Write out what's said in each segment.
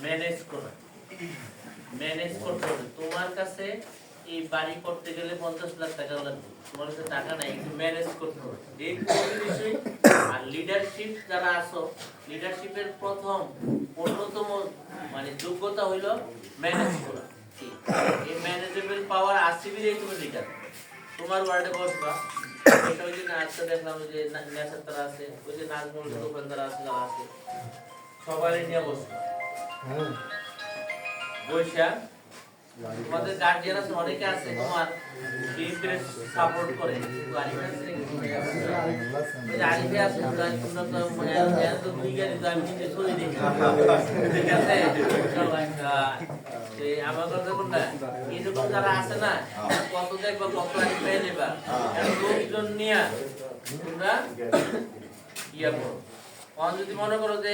Manage করা, manage করতে হবে। তোমার কাছে এই বাড়ি করতে গেলে 50 লাখ টাকা লাগবে, তোমার কাছে টাকা নাই, একটু ম্যানেজ করতে হবে এই বিষয়। আর লিডারশিপ যারা আছো, লিডারশিপের প্রথম অন্যতম মানে যোগ্যতা হইলো ম্যানেজ করা। এই ম্যানেজেবল পাওয়ার আসিবিলেই তুমি লিডার। তোমার ওয়ার্ডে বসবা, ওই যে আজকে দেখলাম যে নেশার তারা আছে, ওই যে নাজমুল দোকানদার আছে, যারা আছে সবাই নিয়ে বসবা। বৈশা তোমাদের গার্জিয়ান আছে, অনেকে আছে তোমার টিমকে সাপোর্ট করে, আরিফে আছে, তোমরা তো মানে তো দুই গাড়ি আমি নিজে চলে দিই, ঠিক আছে? আমার কথা কোনটা, এরকম যারা আছে না, কত দেখবা, কত আরিফে নেবা, লোকজন নিয়ে তোমরা ইয়া করো। যদি মনে করো যে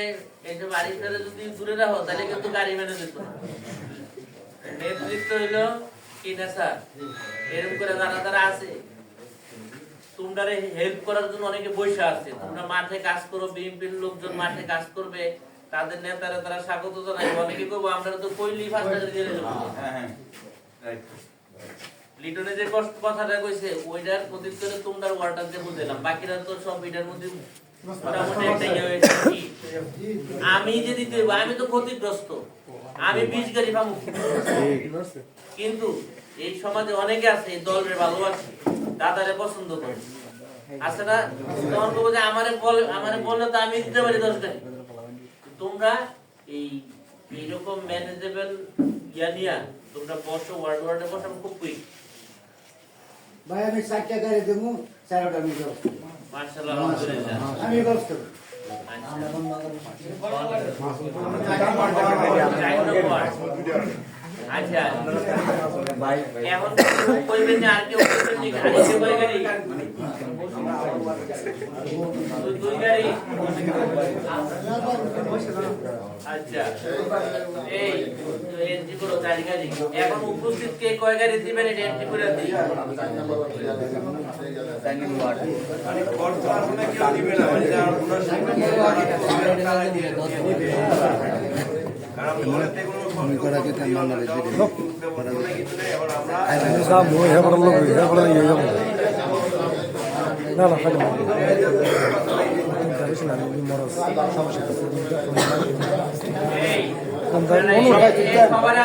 এইসব আরিফে যদি দূরে রাখো, তাহলে কিন্তু গাড়ি মেনে যেত না। নেতৃত্ব হইলো কি নেশা, এরকম করে যারা যারা আছে তোমরা হেল্প করার জন্য অনেকে বসে আছে। তোমরা মাঠে কাজ করো, বিএনপির লোকজন মাঠে কাজ করবে, তাদের নেতারা তারা স্বাগত জানাই, অনেকে করবো আমরা তো কইলি ফার্স্ট জেলে যাবো। লিটনে যে কথাটা কইছে ওইটার প্রতিক্রিয়া তোমরা ওয়ার্ডার দিয়ে বুঝলাম, বাকিরা তো সব এটার মধ্যে মোটামুটি একটা ইয়ে হয়েছে। আমি যে দিতে আমি তো ক্ষতিগ্রস্ত, আমি 20 গাড়ি পাবো, কিন্তু এই সমাজে অনেকে আছে এই দলের ভালোবাসে, দাদারে পছন্দ করে, আছে না? তখন বলবো যে আমারে বললে তো আমি দিতে পারি 10 গাড়ি। তোমরা এইরকম ম্যানেজেবল ইয়া নিয়া তোমরা বসো, ওয়ার্ডে বসো, আমি খুব কুইক ভাই আমি 4টা গাড়ি দেবো, 4টা আমি দেবো মাশাআল্লাহ, আলহামদুলিল্লাহ আমি ব্যবস্থা করব। আচ্ছা ভাই এখন কইবেন না, আর কেউ কইবেন না, গাড়ি কে কই গাড়ি, দুই গাড়ি। আচ্ছা এই এন্ট্রি করো 4 গাড়ি। এখন উপস্থিত কে কয় গাড়ি দিবেন এটা এন্ট্রি করে দিই।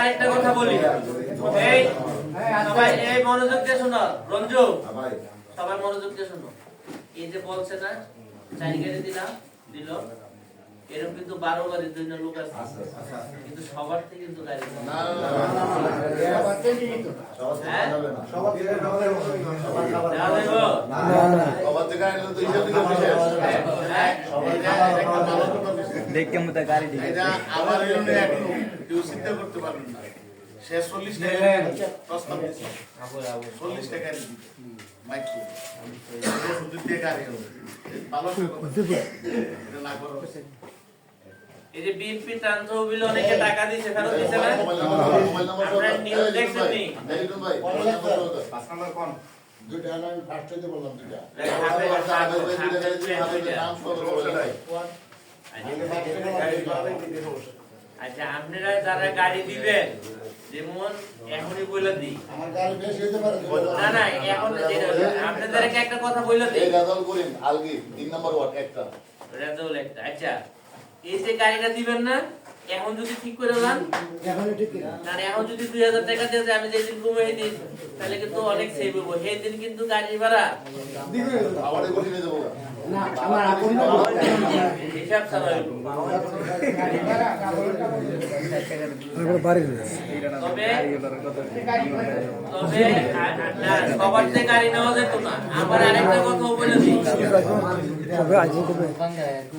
আরেকটা কথা বলি, এই সবাই এই মনোযোগ দিয়ে শোনো, রঞ্জু সবাই মনোযোগ দিয়ে শোনো। এই যে বলছে না 4 গাড়ি দিল, এরকম কিন্তু 12 গাড়ির জন্য লোক আছে, কিন্তু সবার থেকে কিন্তু গাড়ি না, সবার থেকে কিন্তু সবার থেকে দেখে মতো গাড়ি দিই, এটা আবার এখন কেউ চিন্তা করতে পারবেন না। সে 40 টাকা প্রস্তাব দিয়েছে, 40 টাকা দিই মাইকু শুধু দিয়ে গাড়ি হবে ভালো এটা না করো। এই যে বিএনপি তহবিল অনেকে টাকা দিয়েছে, ফেরত দিয়েছে না? আপনারা নিউজ দেখছেন নি? ভাই 5 নাম্বার কোন দুইটা আমি ফার্স্ট হইতে বললাম, দুইটা আচ্ছা আপনারা যারা গাড়ি দিবেন, যেমন এখনই বলে দিই, আমার গাড়ি বেশি হইতে পারে না না, এখন আপনাদেরকে একটা কথা বলে দিই, এই রাজাল করিম আলগি 3 নাম্বার ওয়ার্ড একটা রাজাউল একটা। আচ্ছা এই যে গাড়িটা দিবেন না, এখন যদি ঠিক করে দেন, এখনই ঠিক না, না এখন যদি 2000 টাকা দিয়ে যে আমি যেদিন কমিয়ে দিই, তাহলে কিন্তু অনেক সেভ হবো। সেই দিন কিন্তু গাড়ি ভাড়া দিবে আবার এগুলো নিয়ে যাবো না আমার আপন না হিসাব ছাড়া হইব। তবে না সবার থেকে গাড়ি নেওয়া যেত না। আমার আরেকটা কথা বলে দিই,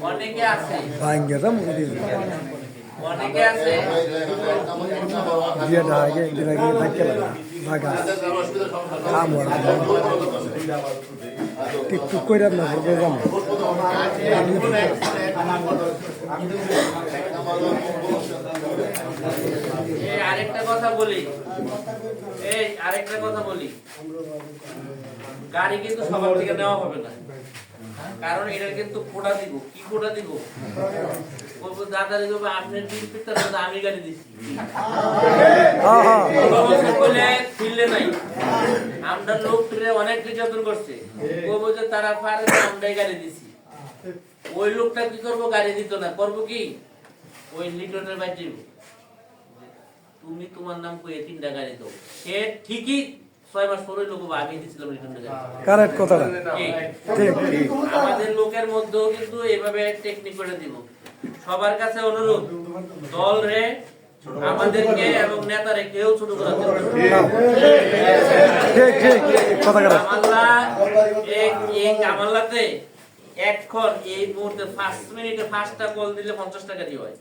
অনেকে আছে টিকটুক করে না আরেকটা কথা বলি, গাড়ি কিন্তু সবার থেকে নেওয়া হবে না, কারণ এটা কিন্তু কোটা দিব। কি কোটা দিব? বলবো দাদারে বলবো আপনার বিএনপির তার মধ্যে আমি গাড়ি দিছি বলে ফিরলে নাই আমরা লোক অনেক নির্যাতন করছে বলবো যে তারা পারে আমরাই গাড়ি দিছি ওই লোকটা কি করবো গাড়ি দিত না করবো কি ওই লিটনের বাইরে তুমি তোমার নাম কই 3টা গাড়ি দাও সে ঠিকই 6 মাস পরে লোক আমি দিছিলাম লিটনের গাড়ি কারেক্ট কথাটা ঠিক আমাদের লোকের মধ্যেও কিন্তু এভাবে টেকনিক করে দিব সবার কাছে অনুরোধ দল রে আমাদেরকে এবং নেতারে কেউ ছোট করা যাবে ঠিক ঠিক কথা কারেক্ট কামাল্লা এই কামাল্লাতে এখন এই মুহূর্তে 5 মিনিটে 5টা কল দিলে 50 টাকা দিয়ে হয়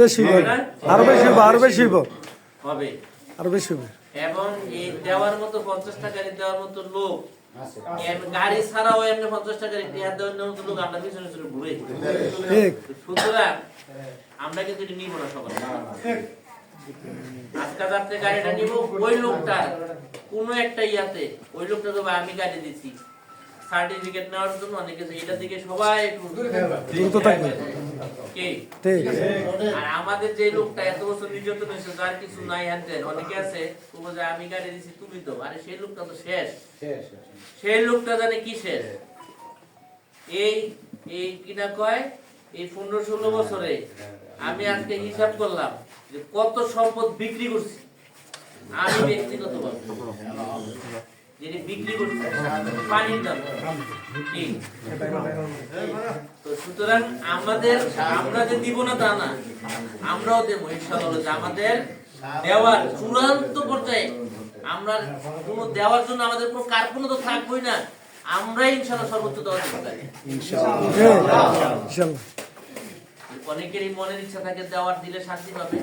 বেশি হবে আরো বেশি হবে আরো বেশি হবে হবে আরো বেশি হবে এবং এই দেওয়ার মতো 50 টাকা দেওয়ার মতো লোক গাড়ি ছাড়াও এমনি 50 টাকা টিয়া দেওয়ার মতো লোক আমরা পিছনে পিছনে ঘুরে ঠিক সুতরাং আমরা কিন্তু এটা নিব না সবাই আজকে রাত্রে গাড়িটা নিব ওই লোকটা কোনো একটা ইয়াতে ওই লোকটা তো আমি গাড়ি দিছি সার্টিফিকেট নেওয়ার জন্য অনেকে এটা দিকে সবাই একটু দ্রুত থাকবে কে ঠিক আর আমাদের যে লোকটা এত বছর নির্যাতন হয়েছে যার কিছু নাই আনতেন অনেকে আছে বলবো যে আমি গাড়ি দিছি তুমি তো আরে সেই লোকটা তো শেষ সেই লোকটা জানে কি শেষ এই এই কিনা কয় এই 15-16 বছরে আমি আজকে হিসাব করলাম যে কত সম্পদ বিক্রি করছি আমি ব্যক্তিগতভাবে যেটি বিক্রি করছি পানির দাম কি তো সুতরাং আমাদের আমরা যে দিব না তা না আমরাও দেবো ইনশাআল্লাহ আমাদের দেওয়ার চূড়ান্ত পর্যায়ে আমরা কোনো দেওয়ার জন্য আমাদের কোনো কার্পণ্য তো থাকবোই না আমরাই ইনশাআল্লাহ সর্বোচ্চ দেওয়া দিতে পারি ইনশাআল্লাহ অনেকেরই মনের ইচ্ছা থাকে দেওয়ার দিলে শান্তি পাবে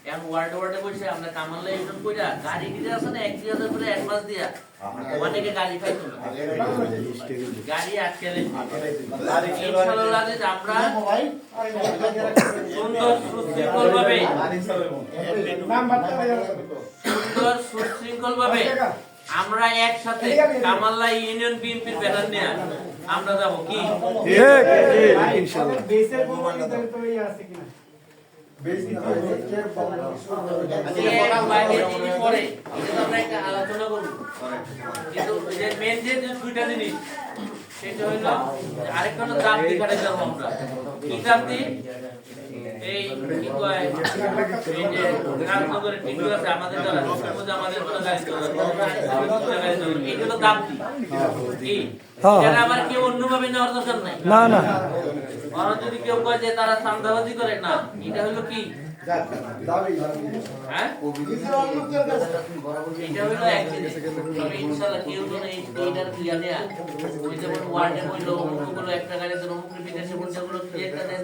এখন ওয়ার্ডে বসে আমরা কামাল্লা একজন কইরা গাড়ি দিতে আসে না 1,000 করে অ্যাডভান্স দিয়া অনেকে গাড়ি পাইতো না গাড়ি আটকে ইনশাআল্লাহ যে আমরা সুন্দর সুশৃঙ্খল ভাবে আমরা একসাথে কামাল্লা ইউনিয়ন বিএনপির ব্যানার নিয়ে আমরা যাব কি ঠিক ইনশাআল্লাহ আলোচনা করবো কিন্তু মেন যে দুইটা জিনিস সেটা হইল আরেকটা হলো দাপ্তি কাটে যাবো আমরা কি দাপ্তি এই কি কয় এই যে রাজনগরের টিকিট আছে আমাদের দ্বারা আমাদের এগুলো দাপ্তি কি এটা আবার কেউ অন্যভাবে নেওয়ার দরকার নাই না না আর যদি কেউ কয় যে তারা চাঁদাবাজি করে না এটা হলো কি হ্যাঁ এটা হলো এক জিনিস তবে ইনশাআল্লাহ কেউ যেন এইটার ক্লিয়ার নেয়া ওই যেমন ওয়ার্ডে হইলো অমুকগুলো একটা গাড়ি যেন অমুক বিদেশে বলছে ওগুলো ক্লিয়ারটা দেন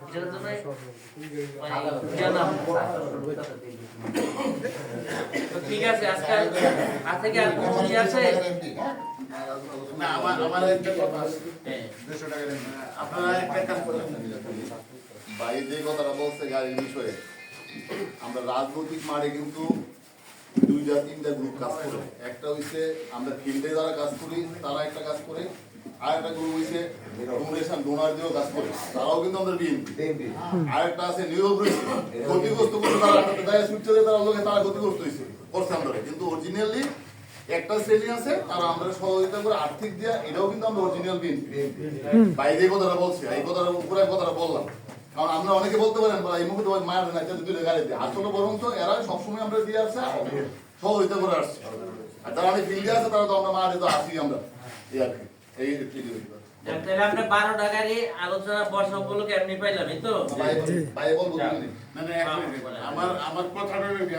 এটার জন্য ঠিক আছে আজকাল থেকে আর কোনো কি আছে না আমার একটা কথা আছে 200 টাকা দেন আপনারা একটা কাজ করেন ভাই যে কথাটা বলছে গাড়ির বিষয়ে আমরা রাজনৈতিক মাঠে কিন্তু 2-3টা গ্রুপ কাজ করে একটা হইছে আমরা ফিল্ডে যারা কাজ করি তারা একটা কাজ করে আর একটা গ্রুপ হইছে ডোনেশন ডোনার দিয়েও কাজ করে তারাও কিন্তু আমাদের বিএনপি আর একটা আছে নীরব রয়েছে ক্ষতিগ্রস্ত করছে তারা দায় সুইচে তারা লোকে তারা ক্ষতিগ্রস্ত হয়েছে করছে আমরা কিন্তু অরিজিনালি একটা শ্রেণী আছে তারা আমরা সহযোগিতা করে আর্থিক দিয়া এটাও কিন্তু আমরা অরিজিনাল বিএনপি বাইরে কথাটা বলছি এই কথাটার উপরে কথাটা বললাম কারণ আমরা অনেকে বলতে পারেন এই মুহূর্তে মায়ের না দুটো গাড়ি দিয়ে আসলে বরং তো এরা সবসময় আমরা দিয়ে আসছে সহযোগিতা করে আসছে আর যারা অনেক ফিল্ডে আছে তারা তো আমরা মায়ের তো আসি আমরা এই আর কি এই তাহলে আমরা 12 টাকারই আলোচনা বর্ষগুলো কেমনি পাইলাম এই তো ভাই বলবো মানে আমার কথাটা হলো কি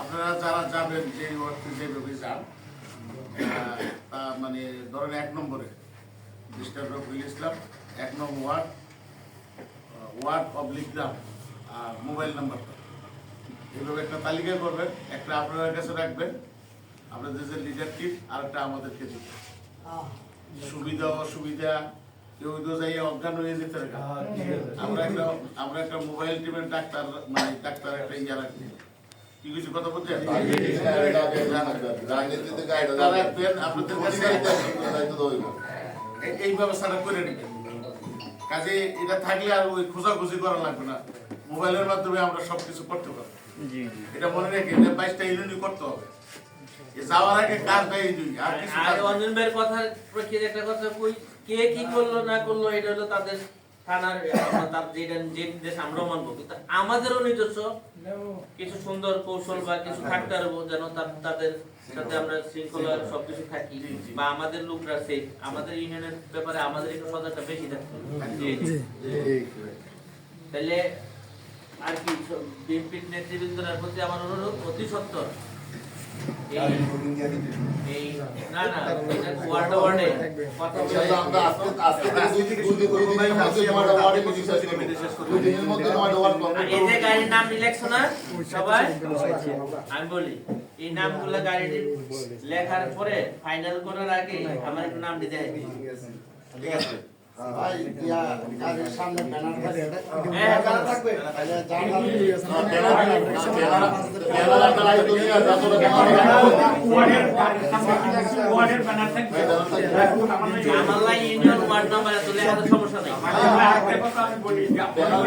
আপনারা যারা যাবেন যে যেভাবে যান মানে ধরেন 1 নম্বরে ডিস্ট্রিক্ট অফ ইসলাম 1 নম্বর ওয়ার্ড পাবলিক গ্রাম আর মোবাইল নাম্বারটা এইভাবে একটা তালিকা করবেন একটা আপনার কাছে রাখবেন আপনাদের যে লিডারশিপ আর একটা আমাদেরকে দিবেন সুবিধা অসুবিধা কেউ তো যাই অজ্ঞান হয়ে যেতে পারে আমরা একটা মোবাইল টিমের ডাক্তার মানে ডাক্তার একটা ইয়া রাখি কি কিছু কথা বলতে আপনাদের কাছে এই ব্যবস্থাটা করে নেবেন কাজে এটা থাকলে আর ওই খোঁজাখুঁজি করা লাগবে না, মোবাইলের মাধ্যমে আমরা সবকিছু করতে পারবো। এটা মনে রেখে 22টা ইউনিয়নই করতে হবে। এ যাওয়ার আগে কাজটা এই দুই, আর কিছু কাজ আর নাই। অঞ্জন ভাইয়ের কথা প্রক্রিয়া একটা কথা কই, কে কি করলো না করলো এটা হলো তাদের থানার তার যেটা যে নির্দেশ আমরাও মানবো, কিন্তু আমাদেরও নিজস্ব কিছু সুন্দর কৌশল বা কিছু থাকতে পারবো যেন তাদের সাথে আমরা শৃঙ্খলা সবকিছু থাকি, বা আমাদের লোকরা সেফ, আমাদের ইউনিয়নের ব্যাপারে আমাদের একটু সজাগতা বেশি থাকতে হবে। তাহলে আর কি বিএনপির নেতৃবৃন্দদের প্রতি আমার অনুরোধ অতি সত্বর এই না না এটা ওয়ার্ডে ওয়ার্ডে কথা বলে ইনশাআল্লাহ আমরা আজকে থেকে দুই দিনের মধ্যে তোমাদের ওয়ার্ডে কিছু শেষ করব। 2 দিনের মধ্যে তোমাদের ওয়ার্ড আর কমপ্লিট এই যে গাড়ির নাম লিখছো না সবাই, আমি বলি এই নামগুলো গাড়ির লেখার পরে ফাইনাল করার আগে আমার একটু নাম দিতে হবে। ঠিক আছে। ভাই ইয়া গাড়ির সামনে ব্যানার থাকবে, হ্যাঁ। ব্যানার থাকবে তাহলে আমাল্লা ইউনিয়ন ওয়ার্ড নাম্বার এত লেখাতে সমস্যা নেই। ব্যানার